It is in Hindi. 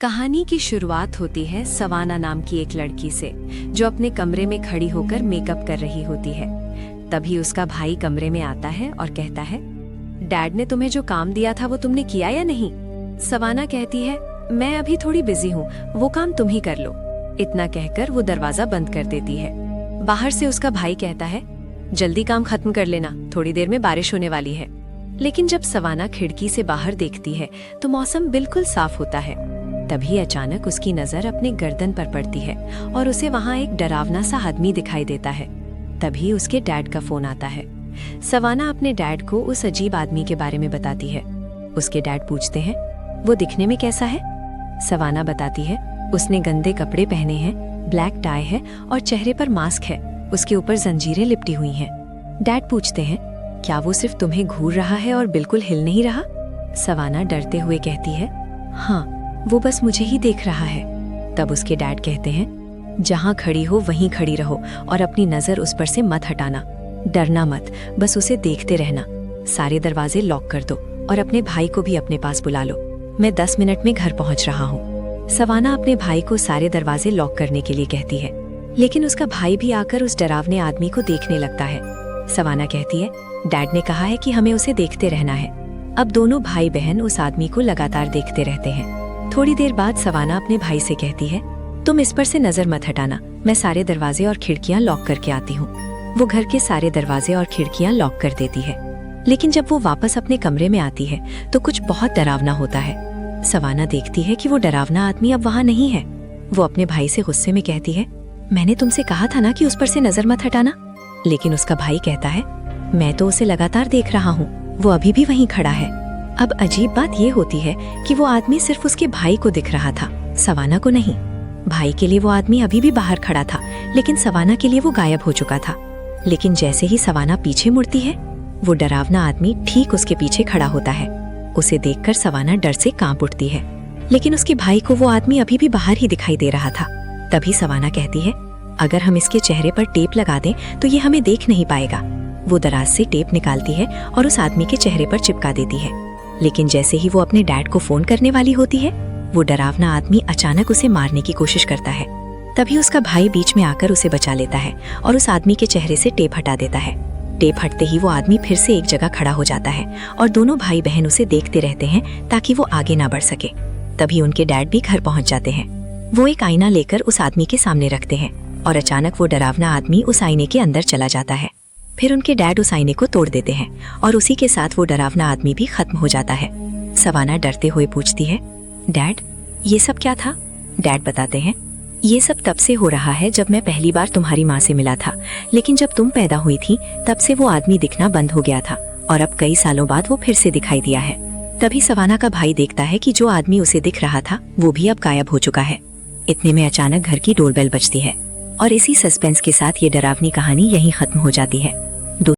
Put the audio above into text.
कहानी की शुरुआत होती है सवाना नाम की एक लड़की से, जो अपने कमरे में खड़ी होकर मेकअप कर रही होती है। तभी उसका भाई कमरे में आता है और कहता है, डैड ने तुम्हें जो काम दिया था वो तुमने किया या नहीं? सवाना कहती है, मैं अभी थोड़ी बिजी हूँ, वो काम तुम ही कर लो। इतना कहकर वो दरवाजा बंद कर देती है। बाहर से उसका भाई कहता है, जल्दी काम खत्म कर लेना, थोड़ी देर में बारिश होने वाली है। लेकिन जब सवाना खिड़की से बाहर देखती है तो मौसम बिल्कुल साफ होता है। तभी अचानक उसकी नजर अपने गर्दन पर पड़ती है और उसे वहां एक डरावना सा आदमी दिखाई देता है। तभी उसके डैड का फोन आता है। सवाना अपने डैड को उस अजीब आदमी के बारे में बताती है। उसके डैड पूछते हैं, वो दिखने में कैसा है? सवाना बताती है, उसने गंदे कपड़े पहने हैं, ब्लैक टाई है और चेहरे पर मास्क है, उसके ऊपर जंजीरें लिपटी हुई हैं। डैड पूछते हैं, क्या वो सिर्फ तुम्हें घूर रहा है और बिल्कुल हिल नहीं रहा? सवाना डरते हुए कहती है, हाँ, वो बस मुझे ही देख रहा है। तब उसके डैड कहते हैं, जहां खड़ी हो वहीं खड़ी रहो और अपनी नजर उस पर से मत हटाना। डरना मत, बस उसे देखते रहना। सारे दरवाजे लॉक कर दो और अपने भाई को भी अपने पास बुला लो। मैं 10 मिनट में घर पहुंच रहा हूँ। सवाना अपने भाई को सारे दरवाजे लॉक करने के लिए कहती है, लेकिन उसका भाई भी आकर उस डरावने आदमी को देखने लगता है। सवाना कहती है, डैड ने कहा है कि हमें उसे देखते रहना है। अब दोनों भाई बहन उस आदमी को लगातार देखते रहते हैं। थोड़ी देर बाद सवाना अपने भाई से कहती है, तुम इस पर से नजर मत हटाना, मैं सारे दरवाजे और खिड़कियां लॉक करके आती हूँ। वो घर के सारे दरवाजे और खिड़कियां लॉक कर देती है। लेकिन जब वो वापस अपने कमरे में आती है तो कुछ बहुत डरावना होता है। सवाना देखती है कि वो डरावना आदमी अब वहाँ नहीं है। वो अपने भाई से गुस्से में कहती है, मैंने तुमसे कहा था ना कि उस पर से नजर मत हटाना। लेकिन उसका भाई कहता है, मैं तो उसे लगातार देख रहा हूँ, वो अभी भी वहीं खड़ा है। अब अजीब बात ये होती है कि वो आदमी सिर्फ उसके भाई को दिख रहा था, सवाना को नहीं। भाई के लिए वो आदमी अभी भी बाहर खड़ा था, लेकिन सवाना के लिए वो गायब हो चुका था। लेकिन जैसे ही सवाना पीछे मुड़ती है, वो डरावना आदमी ठीक उसके पीछे खड़ा होता है। उसे देखकर सवाना डर से कांप उठती है, लेकिन उसके भाई को वो आदमी अभी भी बाहर ही दिखाई दे रहा था। तभी सवाना कहती है, अगर हम इसके चेहरे पर टेप लगा दें तो ये हमें देख नहीं पाएगा। वो दराज से टेप निकालती है और उस आदमी के चेहरे पर चिपका देती है। लेकिन जैसे ही वो अपने डैड को फोन करने वाली होती है, वो डरावना आदमी अचानक उसे मारने की कोशिश करता है। तभी उसका भाई बीच में आकर उसे बचा लेता है और उस आदमी के चेहरे से टेप हटा देता है। टेप हटते ही वो आदमी फिर से एक जगह खड़ा हो जाता है और दोनों भाई बहन उसे देखते रहते हैं ताकि वो आगे ना बढ़ सके। तभी उनके डैड भी घर पहुंच जाते हैं। वो एक आईना लेकर उस आदमी के सामने रखते हैं और अचानक वो डरावना आदमी उस आईने के अंदर चला जाता है। फिर उनके डैड उस आईने को तोड़ देते हैं और उसी के साथ वो डरावना आदमी भी खत्म हो जाता है। सवाना डरते हुए पूछती है, डैड, ये सब क्या था? डैड बताते हैं, ये सब तब से हो रहा है जब मैं पहली बार तुम्हारी माँ से मिला था, लेकिन जब तुम पैदा हुई थी तब से वो आदमी दिखना बंद हो गया था और अब कई सालों बाद वो फिर से दिखाई दिया है। तभी सवाना का भाई देखता है कि जो आदमी उसे दिख रहा था वो भी अब गायब हो चुका है। इतने में अचानक घर की डोरबेल बजती है और इसी सस्पेंस के साथ ये डरावनी कहानी यहीं खत्म हो जाती है।